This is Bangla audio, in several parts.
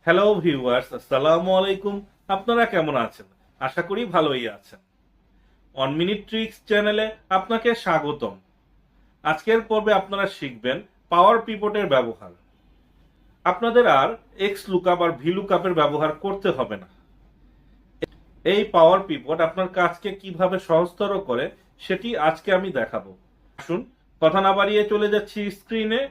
হ্যালো ভিউয়ার্স, আসসালামু আলাইকুম। আপনারা কেমন আছেন? আশা করি ভালোই আছেন। 1 মিনিট ট্রিক্স চ্যানেলে আপনাকে স্বাগতম। আজকের পর্বে আপনারা শিখবেন পাওয়ার পিভটের ব্যবহার। আপনাদের আর এক্স লুকআপ আর ভি লুকআপের ব্যবহার করতে হবে না। এই পাওয়ার পিভট আপনার কাজকে কিভাবে সহজতর করে সেটি আজকে আমি দেখাবো। আসুন কথা না বাড়িয়ে চলে যাচ্ছি স্ক্রিনে।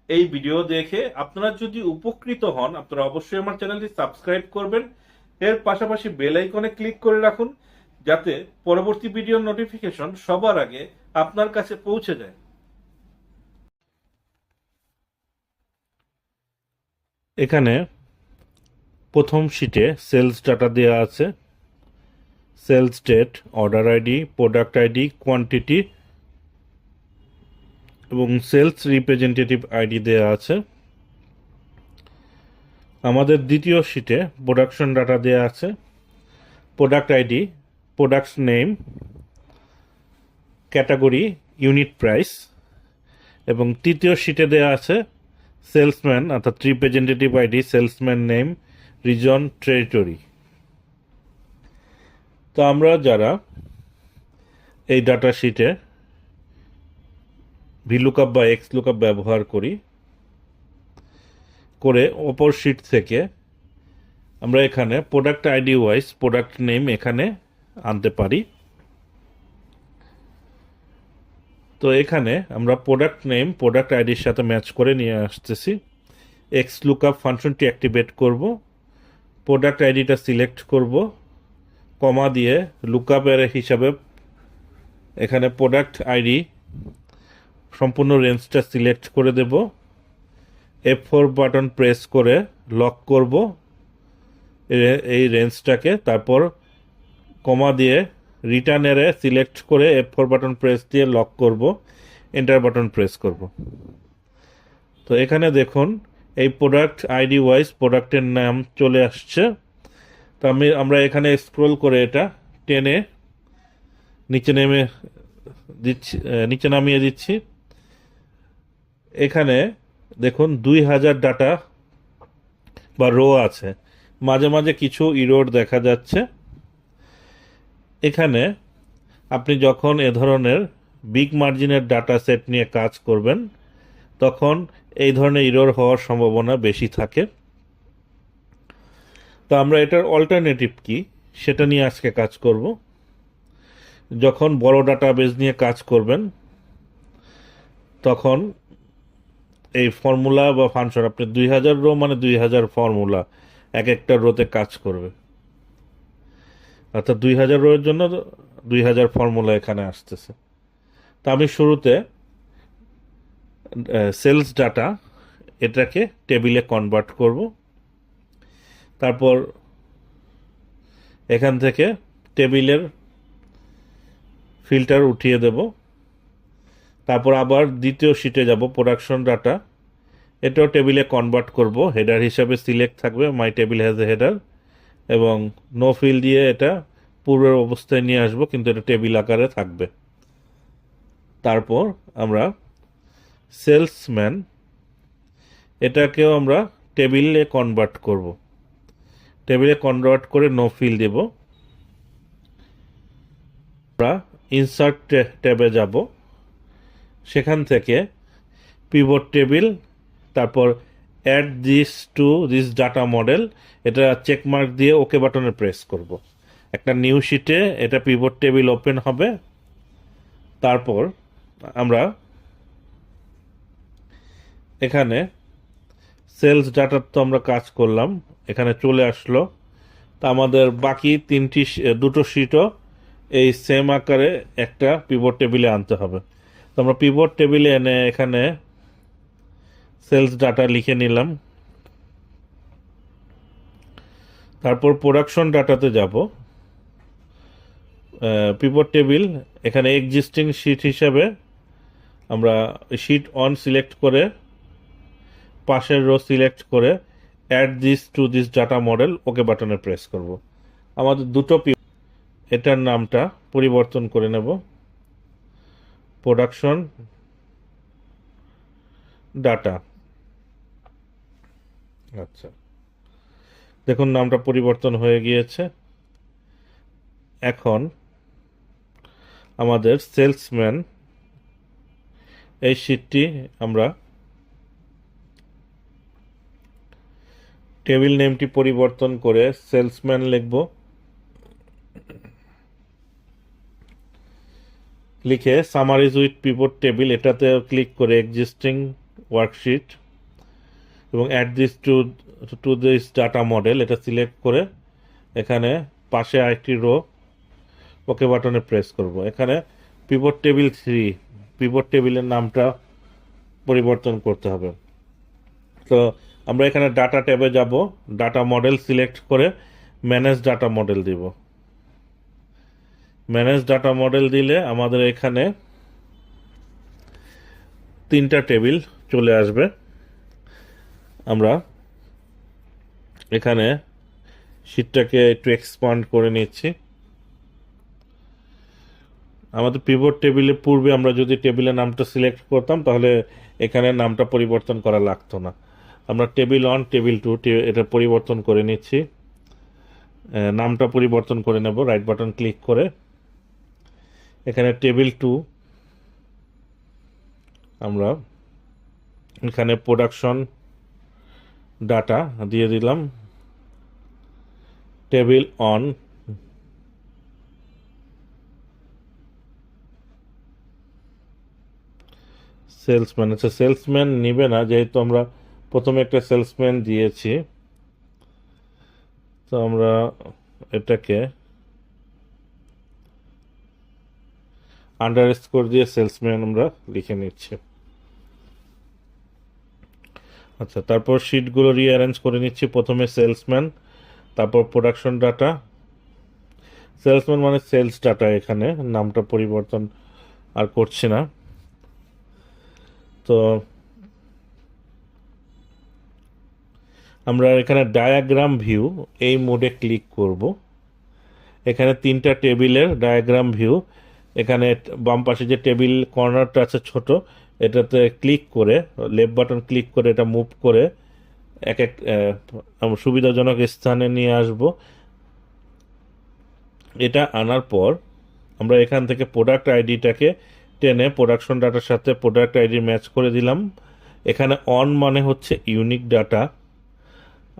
এই ভিডিও দেখে আপনারা যদি উপকৃত হন, আপনারা অবশ্যই আমার চ্যানেলটি সাবস্ক্রাইব করবেন। এর পাশাপাশি বেল আইকনে ক্লিক করে রাখুন, যাতে পরবর্তী ভিডিওর নোটিফিকেশন সবার আগে আপনার কাছে পৌঁছে যায়। এখানে প্রথম শীটে সেলস ডাটা দেওয়া আছে। Sales date, order ID, product ID, quantity এবং সেলস রিপ্রেজেন্টেটিভ আইডি দেওয়া আছে। আমাদের দ্বিতীয় শীটে প্রোডাকশন ডাটা দেওয়া আছে। Product ID, products name, category, unit price. এবং তৃতীয় শীটে দেওয়া আছে সেলসম্যান অর্থাৎ representative ID, salesman name, region, territory. তো আমরা যারা এই ডাটা শিটে ভিলুকআপ বা এক্স লুকআপ ব্যবহার করে অপর শিট থেকে আমরা এখানে product ID wise product name এখানে আনতে পারি। তো এখানে আমরা প্রোডাক্ট নেম প্রোডাক্ট আইডির সাথে ম্যাচ করে নিয়ে আসতেছি। এক্স লুকআপ ফাংশনটি অ্যাক্টিভেট করব, প্রোডাক্ট আইডিটা সিলেক্ট করব, কমা দিয়ে লুকআপের হিসাবে এখানে প্রোডাক্ট আইডি সম্পূর্ণ রেঞ্জটা সিলেক্ট করে দেব। F4 বাটন প্রেস করে লক করব এই রেঞ্জটাকে। তারপর কমা দিয়ে রিটার্নের সিলেক্ট করে F4 বাটন প্রেস দিয়ে লক করব, এন্টার বাটন প্রেস করব। তো এখানে দেখুন এই প্রোডাক্ট আইডি ওয়াইজ প্রোডাক্টের নাম চলে আসছে। তো আমরা এখানে স্ক্রল করে এটা টেনে নিচে নেমে দিচ্ছি, নিচে নামিয়ে দিচ্ছি। এখানে দেখুন 2000 ডাটা বা রো আছে, মাঝে মাঝে কিছু ইরোর দেখা যাচ্ছে। এখানে আপনি যখন এ ধরনের বিগ মার্জিনের ডাটা সেট নিয়ে কাজ করবেন তখন এই ধরনের ইরোর হওয়ার সম্ভাবনা বেশি থাকে। তো আমরা এটার অল্টারনেটিভ কি সেটা নিয়ে আজকে কাজ করব। যখন বড় ডাটাবেজ নিয়ে কাজ করবেন তখন এই ফর্মুলা বা ফাংশন আপনি 2000 রো মানে 2000 ফর্মুলা এক একটা রোতে কাজ করবে, অর্থাৎ 2000 রো এর জন্য 2000 ফর্মুলা এখানে আসতেছে। তা আমি শুরুতে সেলস ডাটা এটাকে টেবিলে কনভার্ট করব। তারপর এখান থেকে টেবিলের ফিল্টার উঠিয়ে দেব। তারপর আবার দ্বিতীয় শিটে যাব, প্রোডাকশন ডাটা, এটাও টেবিলে কনভার্ট করব। হেডার হিসাবে সিলেক্ট থাকবে মাই টেবিল হ্যাজ এ হেডার, এবং নো ফিল দিয়ে এটা পূর্বের অবস্থায় নিয়ে আসবো, কিন্তু এটা টেবিল আকারে থাকবে। তারপর আমরা সেলসম্যান এটাকেও আমরা টেবিলে কনভার্ট করব। টেবিলে কনভার্ট করে নো ফিল দেব। আমরা ইনসার্ট ট্যাবে যাব, সেখান থেকে পিভট টেবিল, তারপর add this to this data model, এটা চেকমার্ক দিয়ে ওকে বাটনে প্রেস করব। একটা নিউ শিটে এটা পিভট টেবিল ওপেন হবে। তারপর আমরা এখানে সেলস ডাটার তো আমরা কাজ করলাম, এখানে চলে আসলো। তা আমাদের বাকি দুটো শিটও এই সেম আকারে একটা পিভট টেবিলে আনতে হবে। তো আমরা পিভট টেবিলে এনে এখানে সেলস ডাটা লিখে নিলাম। তারপর প্রোডাকশন ডাটাতে যাব। পিভট টেবিল এখানে এক্সিস্টিং শিট হিসাবে আমরা শিট অন সিলেক্ট করে পাশের রো সিলেক্ট করে add this to this data model okay বাটনে প্রেস করব। আমাদের দুটো এটার নামটা পরিবর্তন করে নেব, প্রোডাকশন ডাটা। আচ্ছা, দেখুন নামটা পরিবর্তন হয়ে গিয়েছে। এখন আমাদের সেলসম্যান এই শীটটি আমরা টেবিল নেমটি পরিবর্তন করে সেলসম্যান লিখব। লিখে সামারিজ উইথ পিভট টেবিল এটাতে ক্লিক করে এক্সিস্টিং ওয়ার্কশিট এবং add this to this data model এটা সিলেক্ট করে এখানে পাশে আরেকটি রো ওকে বাটনে প্রেস করব। এখানে পিভট টেবিল 3 পিভট টেবিলের নামটা পরিবর্তন করতে হবে। তো আমরা এখানে ডাটা ট্যাবে যাব, ডাটা মডেল সিলেক্ট করে ম্যানেজ ডাটা মডেল দিব। ম্যানেজ ডাটা মডেল দিলে আমাদের এখানে 3টা টেবিল চলে আসবে। আমরা এখানে শীটটাকে একটু এক্সপান্ড করে নিচ্ছি। আমাদের পিভট টেবিলের পূর্বে আমরা যদি টেবিলের নামটা সিলেক্ট করতাম তাহলে এখানে নামটা পরিবর্তন করা লাগতো না। আমরা টেবিল 1 টেবিল 2 এটা পরিবর্তন করে নিচ্ছি। নামটা পরিবর্তন করে নেব রাইট বাটন ক্লিক করে। এখানে টেবিল 2 আমরা এখানে প্রোডাকশন ডাটা দিয়ে দিলাম। টেবিল অন সেলসম্যান, আচ্ছা সেলসম্যান নিবে না যেহেতু আমরা প্রথমে একটা সেলসম্যান দিয়েছি, তো আমরা এটাকে আন্ডারস্কোর দিয়ে সেলসম্যান আমরা লিখে নিচ্ছি। আচ্ছা, তারপর শিটগুলো রিঅ্যারেঞ্জ করে নিচ্ছি। প্রথমে সেলসম্যান, তারপর প্রোডাকশন ডাটা। সেলসম্যান মানে সেলস ডাটা, এখানে নামটা পরিবর্তন আর করছি না। তো আমরা এখানে ডায়াগ্রাম ভিউ এই মোডে ক্লিক করব। এখানে 3টা টেবিলের ডায়াগ্রাম ভিউ, এখানে বাম পাশে যে টেবিল কর্নারটা আছে ছোট, এটাতে ক্লিক করে লেফট বাটন ক্লিক করে এটা মুভ করে এক এক সুবিধাজনক স্থানে নিয়ে আসব। এটা আনার পর আমরা এখান থেকে প্রোডাক্ট আইডিটাকে টেনে প্রোডাকশন ডাটার সাথে প্রোডাক্ট আইডি ম্যাচ করে দিলাম। এখানে অন মানে হচ্ছে ইউনিক ডাটা,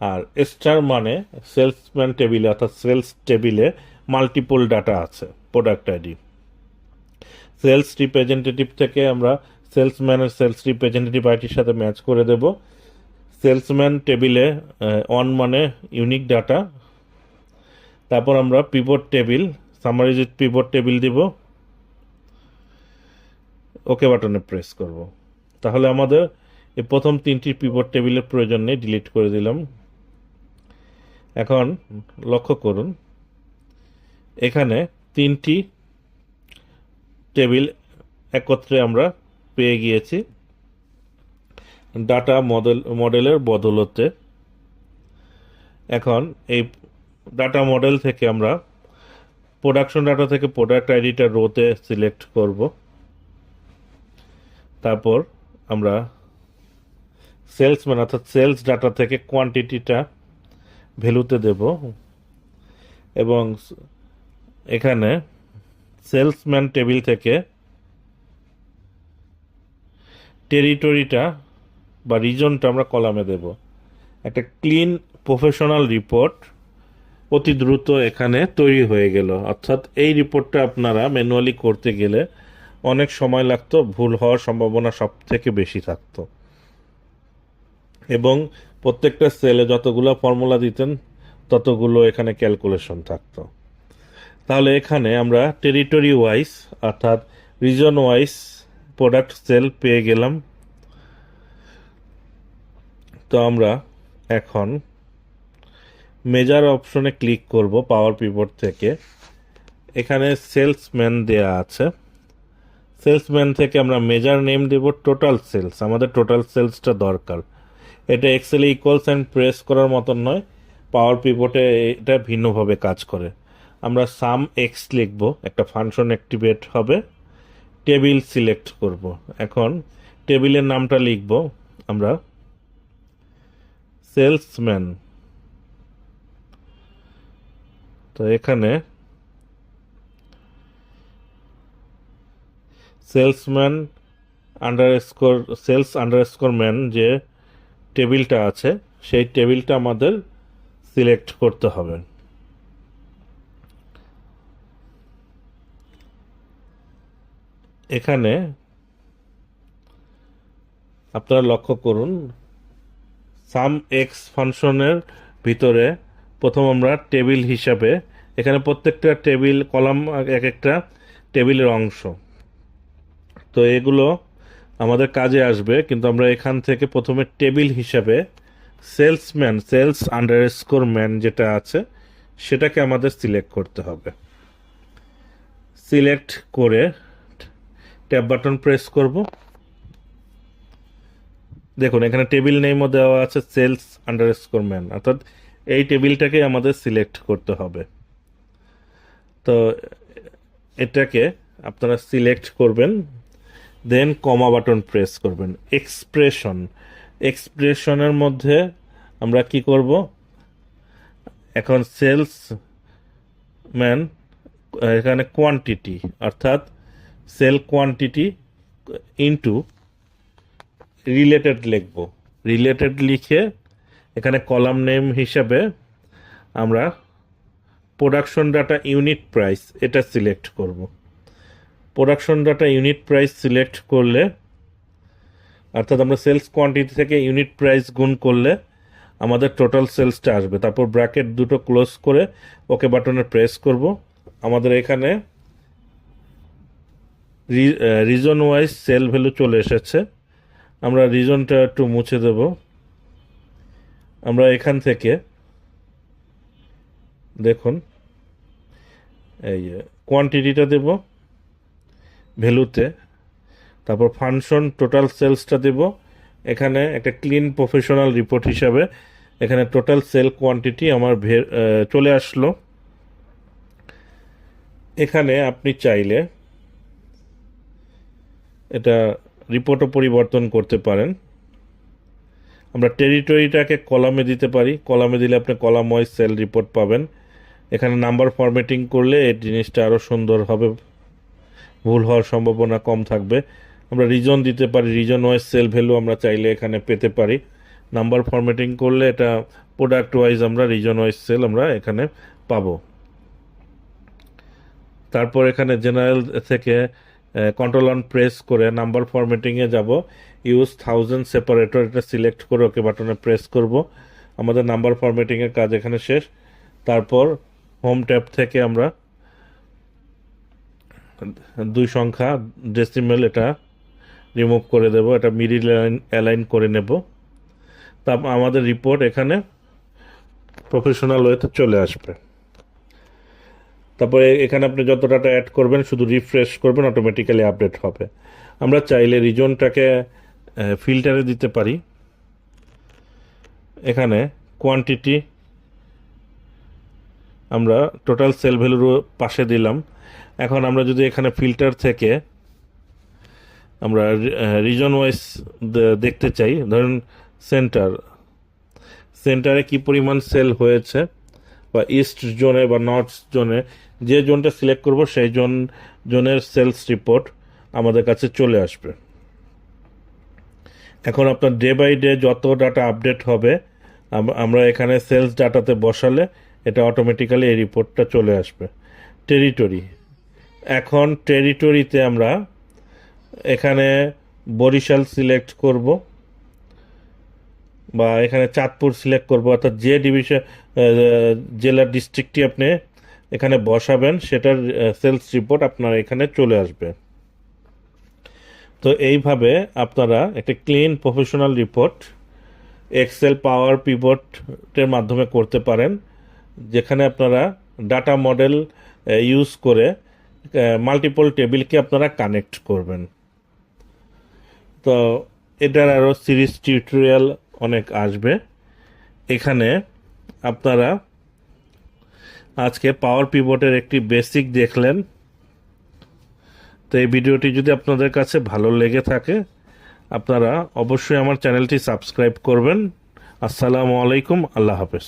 আর স্টার মানে সেলসম্যান টেবিলে অর্থাৎ সেলস টেবিলে মাল্টিপল ডাটা আছে প্রোডাক্ট আইডি। সেলস রিপ্রেজেন্টেটিভ থেকে আমরা সেলসম্যানের সেলস রিপ্রেজেন্টেটিভ আইডির সাথে ম্যাচ করে দেব। সেলসম্যান টেবিলে অন মানে ইউনিক ডাটা। তারপর আমরা pivot table summaries with pivot table দিব, ওকে বাটনে প্রেস করব। তাহলে আমাদের এই প্রথম 3টি পিভট টেবিলের প্রয়োজন নেই, ডিলিট করে দিলাম। এখন লক্ষ্য করুন এখানে 3টি টেবিল একত্রে আমরা পেয়ে গিয়েছি ডাটা মডেলের বদলতে। এখন এই ডাটা মডেল থেকে আমরা প্রোডাকশন ডাটা থেকে প্রোডাক্ট আইডিটা রোতে সিলেক্ট করব। তারপর আমরা সেলসম্যান অর্থাৎ সেলস ডাটা থেকে কোয়ান্টিটিটা ভ্যালুতে দেব এবং এখানে সেলসম্যান টেবিল থেকে টেরিটরিটা বা রিজনটা আমরা কলামে দেব। একটা ক্লিন প্রফেশনাল রিপোর্ট অতি দ্রুত এখানে তৈরি হয়ে গেল। অর্থাৎ এই রিপোর্টটা আপনারা ম্যানুয়ালি করতে গেলে অনেক সময় লাগতো, ভুল হওয়ার সম্ভাবনা সব থেকে বেশি থাকতো এবং প্রত্যেকটা সেলে যতগুলো ফর্মুলা দিতেন ততগুলো এখানে ক্যালকুলেশন থাকতো। তাহলে এখানে আমরা টেরিটরি ওয়াইজ অর্থাৎ রিজন ওয়াইজ প্রোডাক্ট সেল পেয়ে গেলাম। তো আমরা এখন মেজার অপশনে ক্লিক করব পাওয়ার পিভট থেকে। এখানে সেলসম্যান দেয়া আছে, সেলসম্যান থেকে আমরা মেজার নেম দেব টোটাল সেলস। আমাদের টোটাল সেলসটা দরকার। এটা এক্সেলে ইকুয়াল সাইন প্রেস করার মতন নয়, পাওয়ার পিভটে এটা ভিন্নভাবে কাজ করে। আমরা সাম এক্স লিখব, একটা ফাংশন অ্যাক্টিভেট হবে। টেবিল সিলেক্ট করব। এখন টেবিলের নামটা লিখব আমরা সেলসম্যান। তো এখানে salesman underscore sales underscore man যে টেবিলটা আছে সেই টেবিলটা আমাদের সিলেক্ট করতে হবে। এখানে আপনারা লক্ষ্য করুন সাম এক্স ফাংশনের ভিতরে প্রথম আমরা টেবিল হিসাবে এখানে প্রত্যেকটা টেবিল কলাম এক একটা টেবিলের অংশ। তো এগুলো আমাদের কাজে আসবে, কিন্তু আমরা এখান থেকে প্রথমে টেবিল হিসাবে সেলস আন্ডারস্কোর ম্যান যেটা আছে সেটাকে আমাদের সিলেক্ট করতে হবে। সিলেক্ট করে ট্যাব বাটন প্রেস করব। দেখুন এখানে টেবিল নেমও দেওয়া আছে সেলস আন্ডারস্কোর ম্যান, অর্থাৎ এই টেবিলটাকে আমাদের সিলেক্ট করতে হবে। তো এটাকে আপনারা সিলেক্ট করবেন, দেন কমা বাটন প্রেস করবেন। এক্সপ্রেশনের মধ্যে আমরা কি করব, এখন সেলস ম্যান এখানে কোয়ান্টিটি অর্থাৎ সেল কোয়ান্টিটি ইনটু রিলেটেড লিখব। রিলেটেড লিখে এখানে কলাম নেম হিসাবে আমরা প্রোডাকশন ডাটা ইউনিট প্রাইস এটা সিলেক্ট করব। Production data unit price select করলে অর্থাৎ আমরা সেলস কোয়ান্টিটি থেকে ইউনিট প্রাইস গুণ করলে আমাদের টোটাল সেলসটা আসবে। তারপর ব্র্যাকেট দুটো ক্লোজ করে ওকে বাটনে প্রেস করব। আমাদের এখানে রিজন ওয়াইজ সেল ভ্যালু চলে এসেছে। আমরা রিজনটা একটু মুছে দেব। আমরা এখান থেকে দেখুন এই কোয়ান্টিটিটা দেব ভ্যালুতে, তারপর ফাংশন টোটাল সেলসটা দেব। এখানে একটা ক্লিন প্রফেশনাল রিপোর্ট হিসাবে এখানে টোটাল সেল কোয়ান্টিটি আমার চলে আসলো। এখানে আপনি চাইলে এটা রিপোর্টও পরিবর্তন করতে পারেন। আমরা টেরিটরিটাকে কলামে দিতে পারি, কলামে দিলে আপনি কলাম ওয়াইজ সেল রিপোর্ট পাবেন। এখানে নাম্বার ফরম্যাটিং করলে এই জিনিসটা আরও সুন্দর হবে, ভুল হওয়ার সম্ভাবনা কম থাকবে। আমরা রিজন দিতে পারি, রিজন ওয়াইজ সেল ভ্যালু আমরা চাইলে এখানে পেতে পারি। নাম্বার ফরম্যাটিং করলে এটা প্রোডাক্ট ওয়াইজ আমরা রিজন ওয়াইজ সেল আমরা এখানে পাবো। তারপর এখানে জেনারেল থেকে কন্ট্রোল অন প্রেস করে নাম্বার ফরম্যাটিংয়ে যাব। ইউজ 1000 সেপারেটর এটা সিলেক্ট করে ওকে বাটনে প্রেস করব। আমাদের নাম্বার ফরম্যাটিংয়ের কাজ এখানে শেষ। তারপর হোম ট্যাব থেকে আমরা 2 সংখ্যা ডেসিমেল এটা রিমুভ করে দেব, এটা মিডিল অ্যালাইন করে নেব। তারপর আমাদের রিপোর্ট এখানে প্রফেশনাল ওয়েতে চলে আসবে। তারপরে এখানে আপনি যত ডাটা অ্যাড করবেন শুধু রিফ্রেশ করবেন, অটোমেটিক্যালি আপডেট হবে। আমরা চাইলে রিজনটাকে ফিল্টারে দিতে পারি। এখানে কোয়ান্টিটি আমরা টোটাল সেল ভ্যালুর পাশে দিলাম। এখন আমরা যদি এখানে ফিল্টার থেকে আমরা রিজন ওয়াইজ দেখতে চাই, ধরুন সেন্টারে কি পরিমাণ সেল হয়েছে, বা ইস্ট জোনে বা নর্থ জোনে যে জোনটা সিলেক্ট করব সেই জোনের সেলস রিপোর্ট আমাদের কাছে চলে আসবে। এখন আপনার ডে বাই ডে যত ডাটা আপডেট হবে আমরা এখানে সেলস ডাটাতে বসালে এটা অটোমেটিক্যালি এই রিপোর্টটা চলে আসবে। টেরিটরি, এখন টেরিটরিতে আমরা এখানে বরিশাল সিলেক্ট করব বা এখানে চাঁদপুর সিলেক্ট করব, অর্থাৎ যে ডিভিশন জেলার ডিস্ট্রিক্টটি আপনি এখানে বসাবেন সেটার সেলস রিপোর্ট আপনার এখানে চলে আসবে। তো এইভাবে আপনারা একটা ক্লিন প্রফেশনাল রিপোর্ট এক্সেল পাওয়ার পিভটের মাধ্যমে করতে পারেন, যেখানে আপনারা ডাটা মডেল ইউজ করে মাল্টিপল টেবিলকে আপনারা কানেক্ট করবেন। তো এটার আরও সিরিজ টিউটোরিয়াল অনেক আসবে। এখানে আপনারা আজকে পাওয়ার পিভটের একটি বেসিক দেখলেন। তো এই ভিডিওটি যদি আপনাদের কাছে ভালো লেগে থাকে আপনারা অবশ্যই আমার চ্যানেলটি সাবস্ক্রাইব করবেন, আসসালামু আলাইকুম, আল্লাহ হাফেজ।